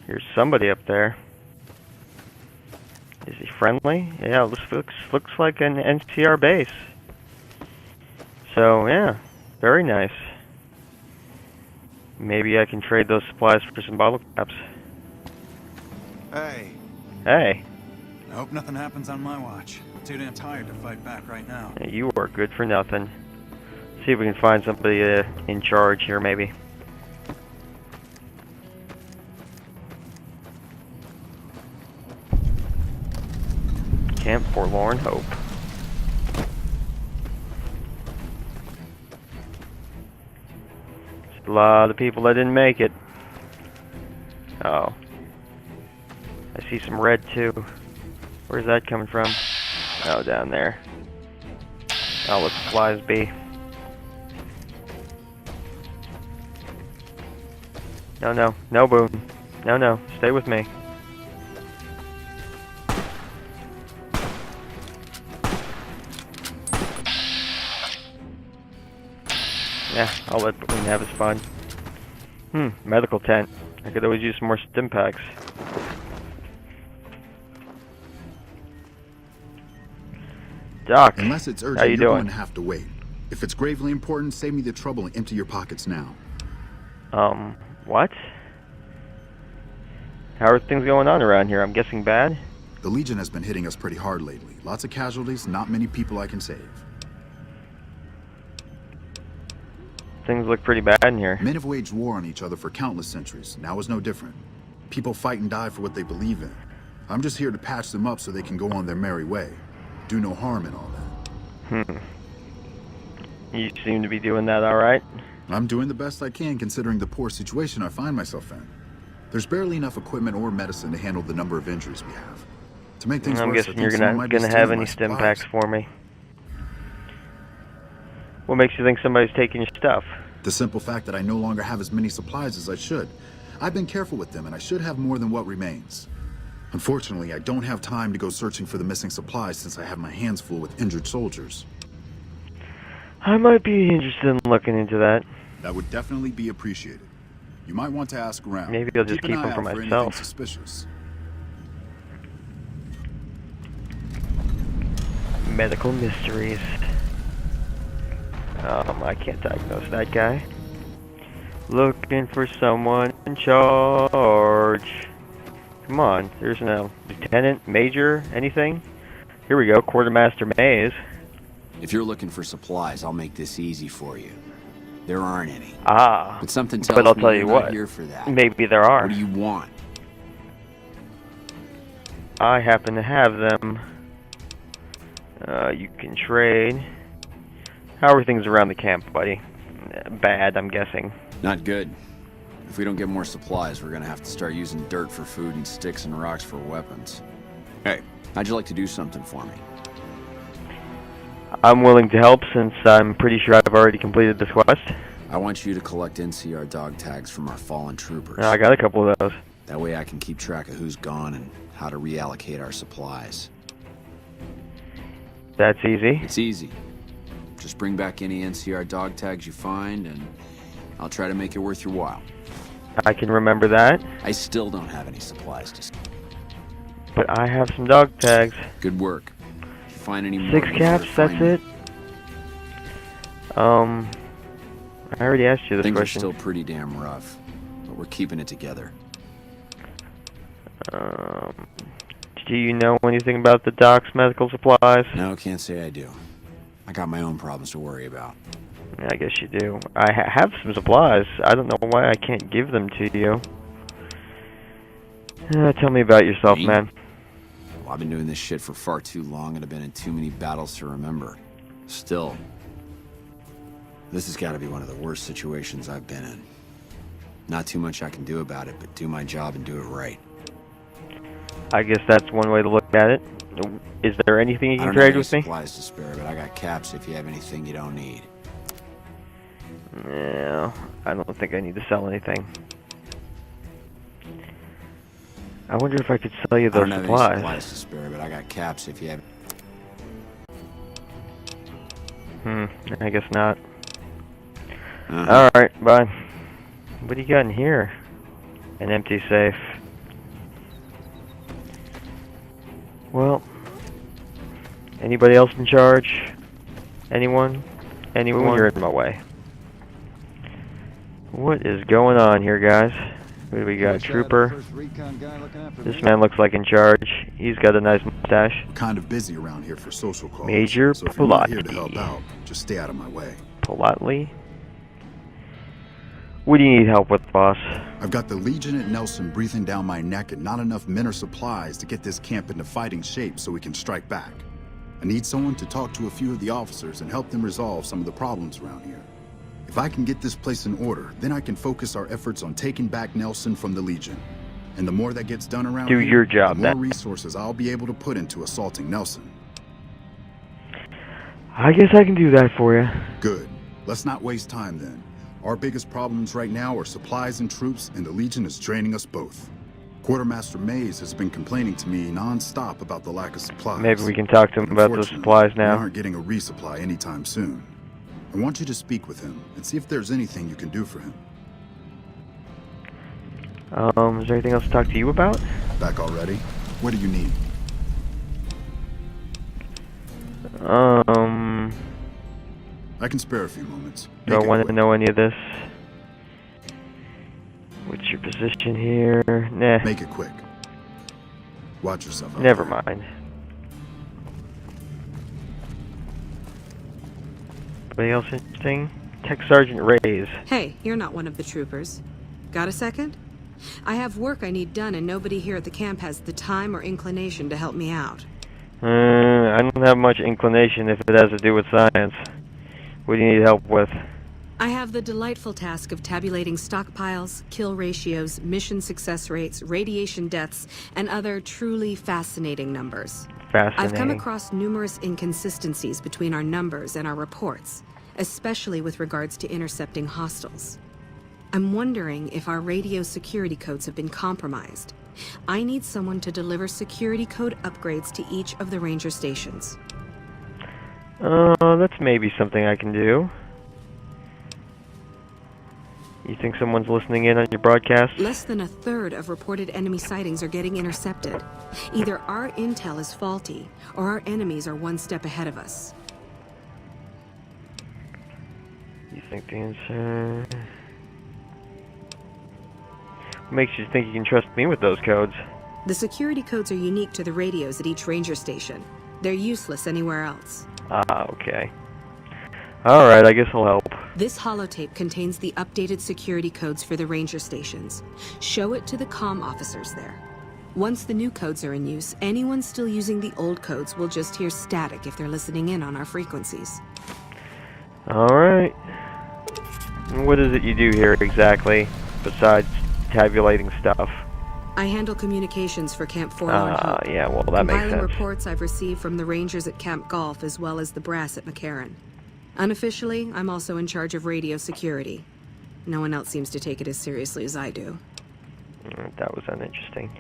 Here's somebody up there. Is he friendly? Yeah, this looks like an NCR base. So, yeah, very nice. Maybe I can trade those supplies for some bottle caps. Hey. Hey. I hope nothing happens on my watch. I'm too damn tired to fight back right now. You are good for nothing. See if we can find somebody in charge here, maybe. Camp Forlorn Hope. There's a lot of people that didn't make it. Oh. I see some red too. Where's that coming from? Oh, down there. I'll let the flies be. No, Boone. No, stay with me. Yeah, I'll let Boone have his fun. Medical tent. I could always use some more stim packs. Doc, unless it's urgent, how you you're doing? going to have to wait. If it's gravely important, save me the trouble and empty your pockets now. What? How are things going on around here? I'm guessing bad? The Legion has been hitting us pretty hard lately. Lots of casualties, not many people I can save. Things look pretty bad in here. Men have waged war on each other for countless centuries. Now is no different. People fight and die for what they believe in. I'm just here to patch them up so they can go on their merry way. Do no harm in all that. You seem to be doing that all right. I'm doing the best I can considering the poor situation I find myself in. There's barely enough equipment or medicine to handle the number of injuries we have. To make things I'm worse, guessing you're not gonna have any stim packs for me. What makes you think somebody's taking your stuff? The simple fact that I no longer have as many supplies as I should. I've been careful with them and I should have more than what remains. Unfortunately, I don't have time to go searching for the missing supplies since I have my hands full with injured soldiers. I might be interested in looking into that. That would definitely be appreciated. You might want to ask around. Maybe I'll just keep an eye them for out anything myself. Suspicious. Medical mysteries. I can't diagnose that guy. Looking for someone in charge. Come on, there's no lieutenant, major, anything? Here we go, Quartermaster Mays. If you're looking for supplies, I'll make this easy for you. There aren't any. Ah, But something tells but I'll me tell you're you not what, here for that. maybe there are. What do you want? I happen to have them. You can trade. How are things around the camp, buddy? Bad, I'm guessing. Not good. If we don't get more supplies, we're gonna have to start using dirt for food and sticks and rocks for weapons. Hey, how'd you like to do something for me? I'm willing to help since I'm pretty sure I've already completed this quest. I want you to collect NCR dog tags from our fallen troopers. I got a couple of those. That way I can keep track of who's gone and how to reallocate our supplies. That's easy. It's easy. Just bring back any NCR dog tags you find, and I'll try to make it worth your while. I can remember that. I still don't have any supplies to... But I have some dog tags. Good work. If you find any more... 6 caps, that's it? I already asked you this Things question. are still pretty damn rough, but we're keeping it together. Do you know anything about the doc's medical supplies? No, can't say I do. I got my own problems to worry about. Yeah, I guess you do. I have some supplies. I don't know why I can't give them to you. Tell me about yourself, Me? man. Well, I've been doing this shit for far too long and I've been in too many battles to remember. Still, this has got to be one of the worst situations I've been in. Not too much I can do about it, but do my job and do it right. I guess that's one way to look at it. Is there anything you I can don't have trade any with me? supplies to spare, but I got caps if you have anything you don't need. No, I don't think I need to sell anything. I wonder if I could sell you I those don't have any supplies. supplies to spare, but I got caps if you have... I guess not. Uh-huh. Alright, bye. What do you got in here? An empty safe. Well, anybody else in charge? Anyone? Anyone? You're in my way. What is going on here, guys? What do we got? Trooper. This man looks like in charge. He's got a nice mustache. We're kind of busy around here for social calls. Major so if you're not here to Polati. help out, just stay out of my way. Politely? What do you need help with, boss? I've got the Legion at Nelson breathing down my neck and not enough men or supplies to get this camp into fighting shape so we can strike back. I need someone to talk to a few of the officers and help them resolve some of the problems around here. If I can get this place in order, then I can focus our efforts on taking back Nelson from the Legion. And the more that gets done around Do here, your job, the more then. resources I'll be able to put into assaulting Nelson. I guess I can do that for you. Good. Let's not waste time then. Our biggest problems right now are supplies and troops, and the Legion is draining us both. Quartermaster Mays has been complaining to me non-stop about the lack of supplies. Maybe we can talk to him about those supplies now. We aren't getting a resupply anytime soon. I want you to speak with him and see if there's anything you can do for him. Is there anything else to talk to you about? Back already? What do you need? I can spare a few moments. Do I Make it want to quick. know any of this? What's your position here? Nah. Make it quick. Watch yourself out Never there. mind. Anybody else interesting? Tech Sergeant Reyes. Hey, you're not one of the troopers. Got a second? I have work I need done and nobody here at the camp has the time or inclination to help me out. I don't have much inclination if it has to do with science. What do you need help with? I have the delightful task of tabulating stockpiles, kill ratios, mission success rates, radiation deaths, and other truly fascinating numbers. Fascinating. I've come across numerous inconsistencies between our numbers and our reports, especially with regards to intercepting hostiles. I'm wondering if our radio security codes have been compromised. I need someone to deliver security code upgrades to each of the ranger stations. That's maybe something I can do. You think someone's listening in on your broadcast? Less than a third of reported enemy sightings are getting intercepted. Either our intel is faulty, or our enemies are one step ahead of us. You think the answer... What makes you think you can trust me with those codes? The security codes are unique to the radios at each ranger station. They're useless anywhere else. Ah, okay. Alright, I guess I'll help. This holotape contains the updated security codes for the ranger stations. Show it to the comm officers there. Once the new codes are in use, anyone still using the old codes will just hear static if they're listening in on our frequencies. Alright. And what is it you do here exactly, besides tabulating stuff? I handle communications for Camp Forlorn Hope. Yeah, well, that makes Compiling sense. reports I've received from the Rangers at Camp Golf as well as the brass at McCarran. Unofficially, I'm also in charge of radio security. No one else seems to take it as seriously as I do. That was uninteresting.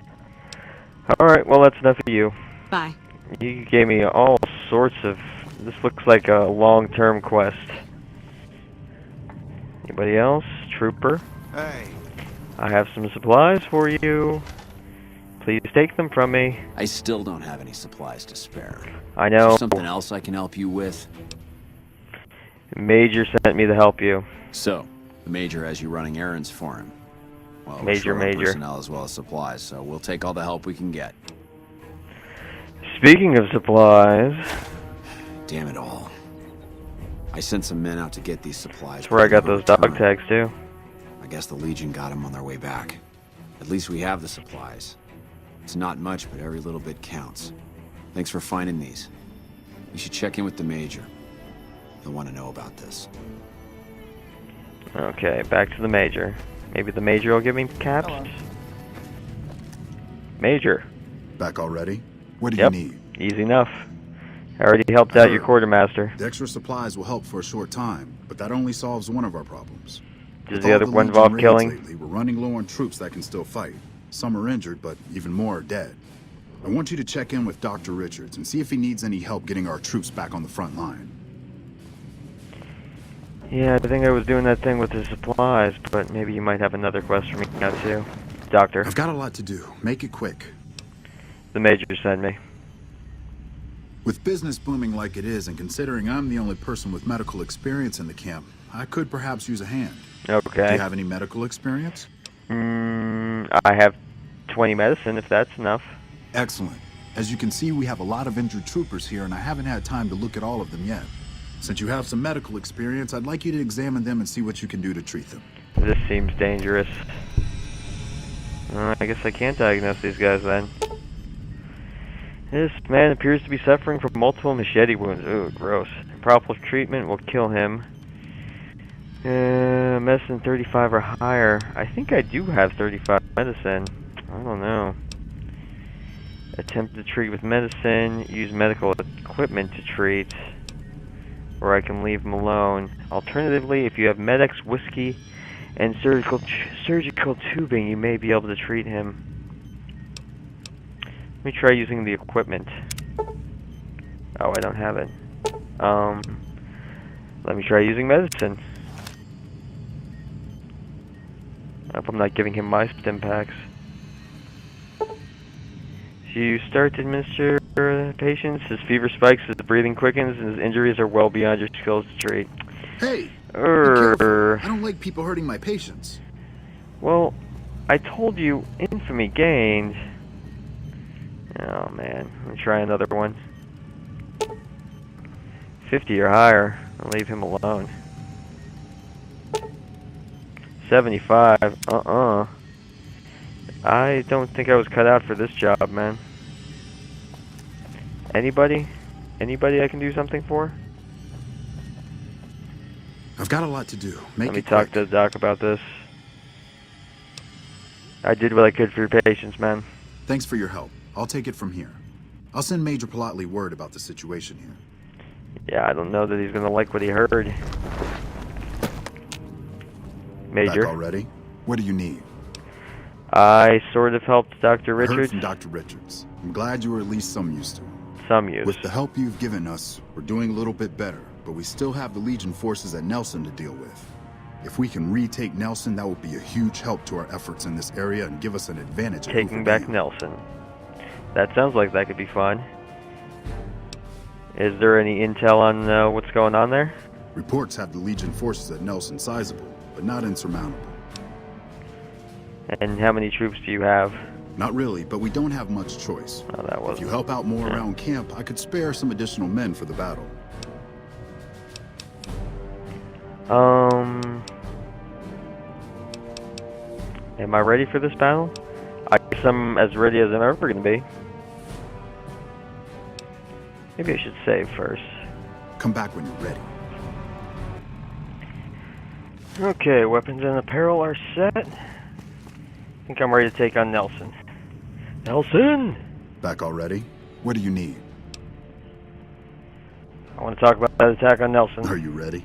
Alright, well, that's enough of you. Bye. You gave me all sorts of... This looks like a long-term quest. Anybody else? Trooper? Hey, I have some supplies for you. Please take them from me. I still don't have any supplies to spare. I Is there know. something else I can help you with? Major sent me to help you. So, the Major has you running errands for him. Well, we're Major, short on Major. personnel as well as supplies, so we'll take all the help we can get. Speaking of supplies, Damn it all. I sent some men out to get these supplies. that's where I but got never those dog returned. tags too. I guess the Legion got them on their way back. At least we have the supplies. It's not much, but every little bit counts. Thanks for finding these. You should check in with the Major. He'll want to know about this. Okay, back to the Major. Maybe the Major will give me caps? Hello. Major. Back already? What do Yep. you need? Easy enough. I already helped out your quartermaster. The extra supplies will help for a short time, but that only solves one of our problems. Does With the all other one Legion involve raids killing? lately, we're running low on troops that can still fight. Some are injured, but even more are dead. I want you to check in with Dr. Richards and see if he needs any help getting our troops back on the front line. Yeah, I think I was doing that thing with the supplies, but maybe you might have another quest for me now too. Doctor, I've got a lot to do. Make it quick. the Major sent me. With business booming like it is, and considering I'm the only person with medical experience in the camp, I could perhaps use a hand. Okay. Do you have any medical experience? I have 20 medicine, if that's enough. Excellent. As you can see, we have a lot of injured troopers here, and I haven't had time to look at all of them yet. Since you have some medical experience, I'd like you to examine them and see what you can do to treat them. This seems dangerous. I guess I can't diagnose these guys then. This man appears to be suffering from multiple machete wounds. Ooh, gross. Proper treatment will kill him. Medicine 35 or higher. I think I do have 35 medicine. I don't know. Attempt to treat with medicine. Use medical equipment to treat. Or I can leave him alone. Alternatively, if you have Med-X whiskey and surgical tubing, you may be able to treat him. Let me try using the equipment. Oh, I don't have it. Let me try using medicine. I hope I'm not giving him my stim packs. You start to administer patients. His fever spikes, his breathing quickens, and his injuries are well beyond your skills to treat. Hey! Be careful. I don't like people hurting my patients. Well, I told you infamy gained. Oh man, let me try another one. 50 or higher. I'll leave him alone. 75. I don't think I was cut out for this job, man. Anybody? Anybody I can do something for? I've got a lot to do. Let me talk to Doc about this. I did what I could for your patients, man. Thanks for your help. I'll take it from here. I'll send Major Polotli word about the situation here. Yeah, I don't know that he's gonna like what he heard. Major. Back already? What do you need? I sort of helped Dr. I heard Richards. from Dr. Richards. I'm glad you were at least some use to it. Some use. With the help you've given us, we're doing a little bit better, but we still have the Legion forces at Nelson to deal with. If we can retake Nelson, that will be a huge help to our efforts in this area and give us an advantage. Taking back Nelson. That sounds like that could be fun. Is there any intel on what's going on there? Reports have the Legion forces at Nelson sizable, but not insurmountable. And how many troops do you have? Not really, but we don't have much choice. Oh, that was. If you help out more around camp, I could spare some additional men for the battle. Am I ready for this battle? I guess I'm as ready as I'm ever going to be. Maybe I should save first. Come back when you're ready. Okay, weapons and apparel are set. I think I'm ready to take on Nelson. Nelson! Back already? What do you need? I want to talk about that attack on Nelson. Are you ready?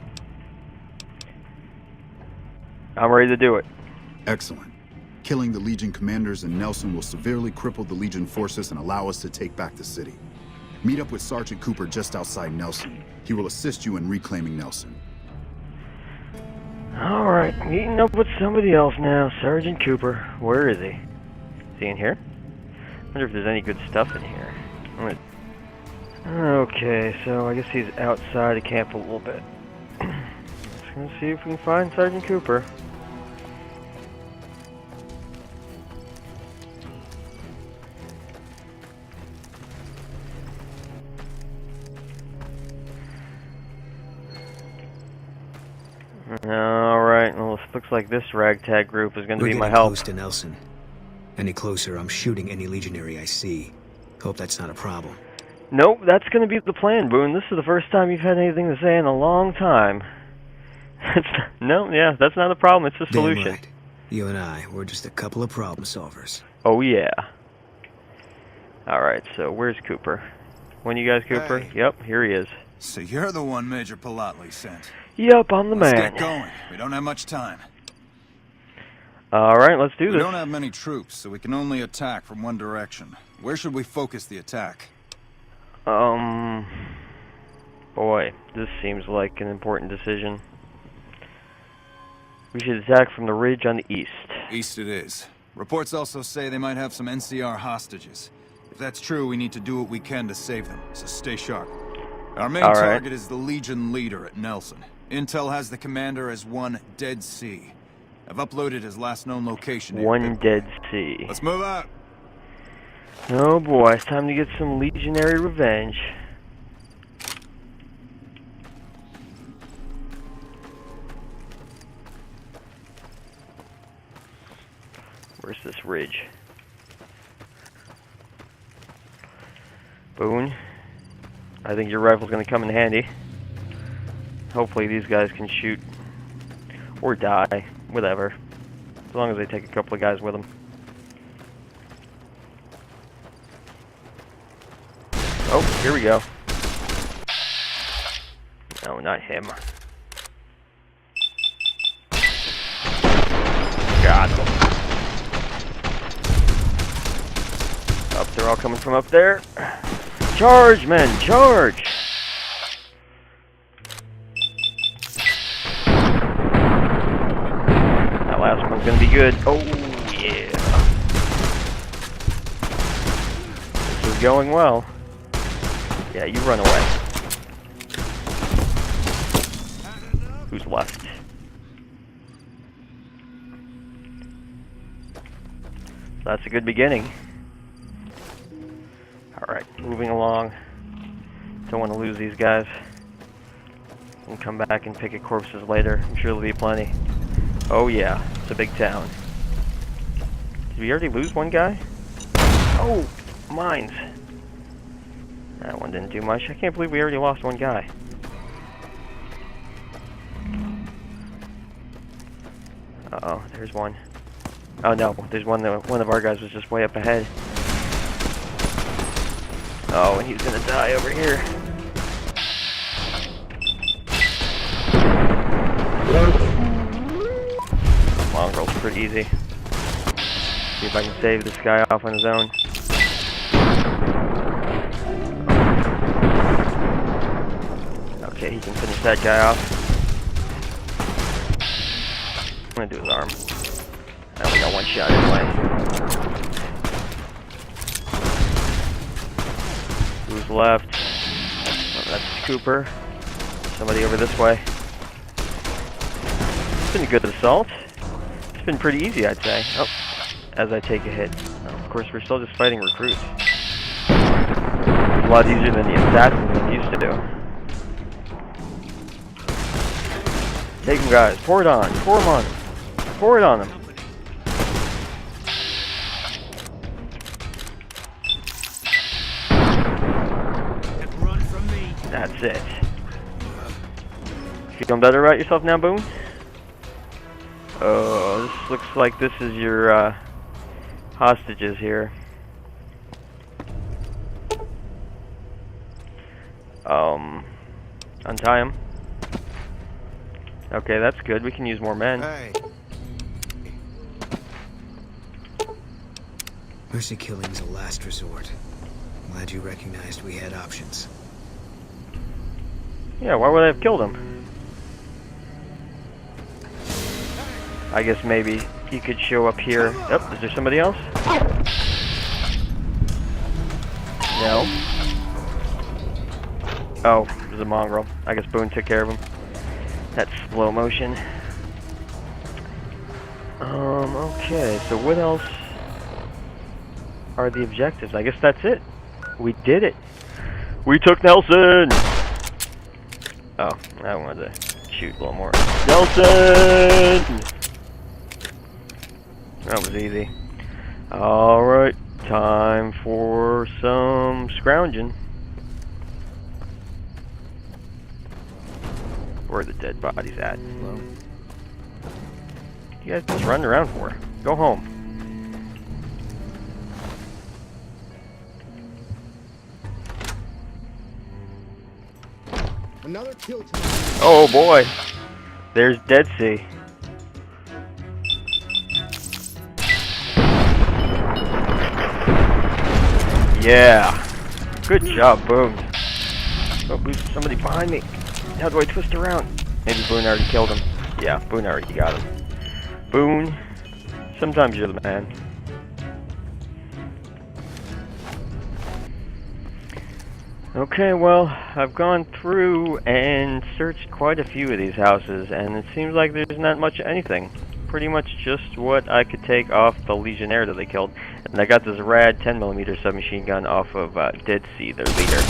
I'm ready to do it. Excellent. Killing the Legion commanders in Nelson will severely cripple the Legion forces and allow us to take back the city. Meet up with Sergeant Cooper just outside Nelson. He will assist you in reclaiming Nelson. Alright, meeting up with somebody else now. Sergeant Cooper. Where is he? Is he in here? I wonder if there's any good stuff in here. Okay, so I guess he's outside of camp a little bit. Just gonna see if we can find Sergeant Cooper. Alright, well, it looks like this ragtag group is going to be my help. We're getting close to Nelson. Any closer, I'm shooting any legionary I see. Hope that's not a problem. Nope, that's going to be the plan, Boone. This is the first time you've had anything to say in a long time. That's not a problem. It's a solution. Damn right. You and I, we're just a couple of problem solvers. Oh, yeah. Alright, so where's Cooper? When you guys, Cooper? Hey. Yep, here he is. So you're the one Major Polotli sent. Yep, I'm the Let's man. get going. We don't have much time. Alright, let's do We this. don't have many troops, so we can only attack from one direction. Where should we focus the attack? Boy, this seems like an important decision. We should attack from the ridge on the east. East it is. Reports also say they might have some NCR hostages. If that's true, we need to do what we can to save them, so stay sharp. Our main All right. target is the Legion leader at Nelson. Intel has the commander as one Dead Sea. I've uploaded his last known location. to your One Bitboy. Dead Sea. Let's move out. Oh boy, it's time to get some legionary revenge. Where's this ridge? Boone, I think your rifle's gonna come in handy. Hopefully these guys can shoot or die, whatever. As long as they take a couple of guys with them. Oh, here we go. No, not him. Got him. Up, they're all coming from up there. Charge, men, charge! That last one's gonna be good. Oh, yeah. This is going well. Yeah, you run away. Who's left? That's a good beginning. Alright, moving along. Don't want to lose these guys. And come back and pick at corpses later. I'm sure there'll be plenty. Oh yeah, it's a big town. Did we already lose one guy? Oh, mines. That one didn't do much. I can't believe we already lost one guy. Uh-oh, there's one. Oh no, there's one that one of our guys was just way up ahead. Oh, and he was gonna die over here. Mongrel's pretty easy. See if I can save this guy off on his own. Okay, he can finish that guy off. I'm gonna do his arm. I only got one shot anyway. Who's left? Oh, that's Cooper. Somebody over this way. It's been a good assault. It's been pretty easy, I'd say. Oh, as I take a hit. Oh, of course, we're still just fighting recruits. A lot easier than the assassins I'm used to do. Take them, guys. Pour it on. Pour them on them. Pour it on them. That's it. Feeling better about yourself now, Boone? Oh, this looks like this is your hostages here. Untie him. Okay, that's good. We can use more men. Hey. Mercy killing's a last resort. Glad you recognized we had options. Yeah, why would I have killed him? I guess maybe he could show up here. Oh, is there somebody else? No. Oh, there's a mongrel. I guess Boone took care of him. That's slow motion. Okay, so what else are the objectives? I guess that's it. We did it. We took Nelson! Oh, I wanted to shoot a little more. Nelson! That was easy. Alright, time for some scrounging. Where are the dead bodies at? Hello? You guys just running around for? Go home. Another kill. Oh boy. There's Dead Sea. Yeah. Good job, Boone. Oh, somebody behind me. How do I twist around? Maybe Boone already killed him. Yeah, Boone already got him. Boone, sometimes you're the man. Okay, well, I've gone through and searched quite a few of these houses, and it seems like there's not much of anything. Pretty much just what I could take off the Legionnaire that they killed. And I got this rad 10mm submachine gun off of Dead Sea, their leader.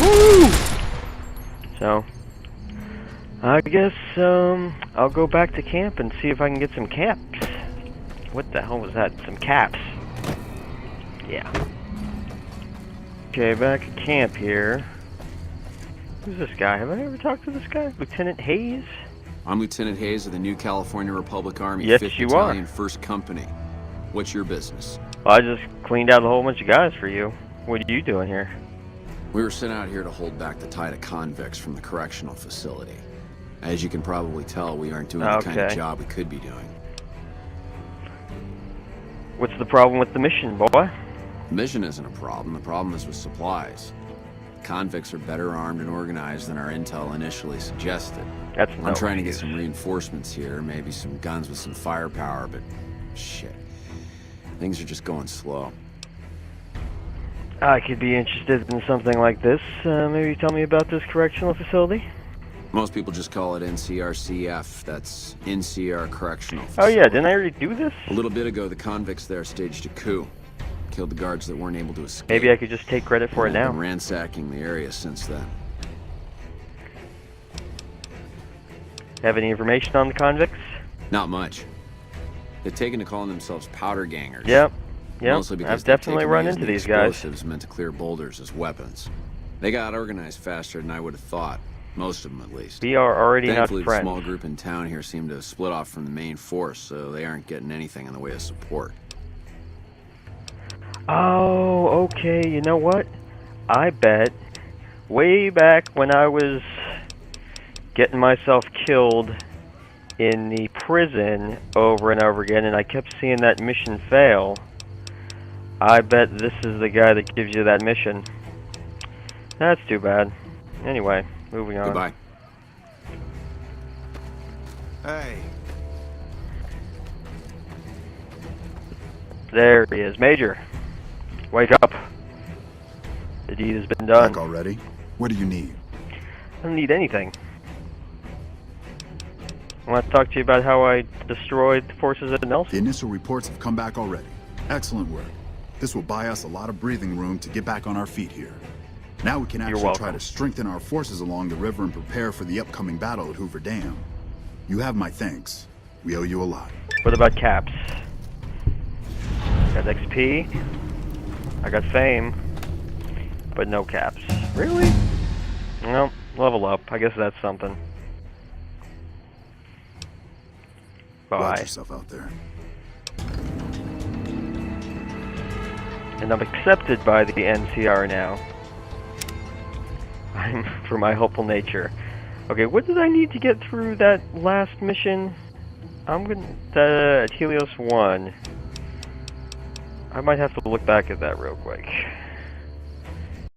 Woo! So, I guess I'll go back to camp and see if I can get some caps. What the hell was that? Some caps. Yeah. Okay, back at camp here. Who's this guy? Have I ever talked to this guy? Lieutenant Hayes? I'm Lieutenant Hayes of the New California Republic Army, Yes, 5th you Battalion, are. 1st Company. What's your business? Well, I just cleaned out a whole bunch of guys for you. What are you doing here? We were sent out here to hold back the tide of convicts from the correctional facility. As you can probably tell, we aren't doing the kind of Okay. job we could be doing. What's the problem with the mission, boy? The mission isn't a problem. The problem is with supplies. Convicts are better armed and organized than our intel initially suggested. That's no I'm trying to get excuse. some reinforcements here, maybe some guns with some firepower, but shit. Things are just going slow. I could be interested in something like this. Maybe tell me about this correctional facility? Most people just call it NCRCF. That's NCR Correctional Oh Facility. yeah, didn't I already do this? A little bit ago, the convicts there staged a coup. Killed the guards that weren't able to escape. Maybe I could just take credit for it I've now. been ransacking the area since then. Have any information on the convicts? Not much. They've taken to calling themselves powder gangers. Yep. Mostly because I've they've definitely taken run using into the these guys. explosives meant to clear boulders as weapons. They got organized faster than I would have thought. Most of them, at least. We are already not Thankfully, the friends. small group in town here seem to have split off from the main force, so they aren't getting anything in the way of support. Oh, okay, you know what? I bet way back when I was getting myself killed in the prison over and over again and I kept seeing that mission fail, I bet this is the guy that gives you that mission. That's too bad. Anyway, moving on. Goodbye. Hey, There he is. Major, wake up. The deed has been done. Back already? What do you need? I don't need anything. I want to talk to you about how I destroyed the forces at The Nelson. initial reports have come back already. Excellent work. This will buy us a lot of breathing room to get back on our feet here. Now we can actually try welcome. to strengthen our forces along the river and prepare for the upcoming battle at Hoover Dam. You have my thanks. We owe you a lot. What about caps? Got XP. I got fame. But no caps. Really? Well, level up. I guess that's something. Watch Bye. yourself out there. And I'm accepted by the NCR now. I'm for my hopeful nature. Okay, what did I need to get through that last mission? I'm gonna at Helios 1. I might have to look back at that real quick.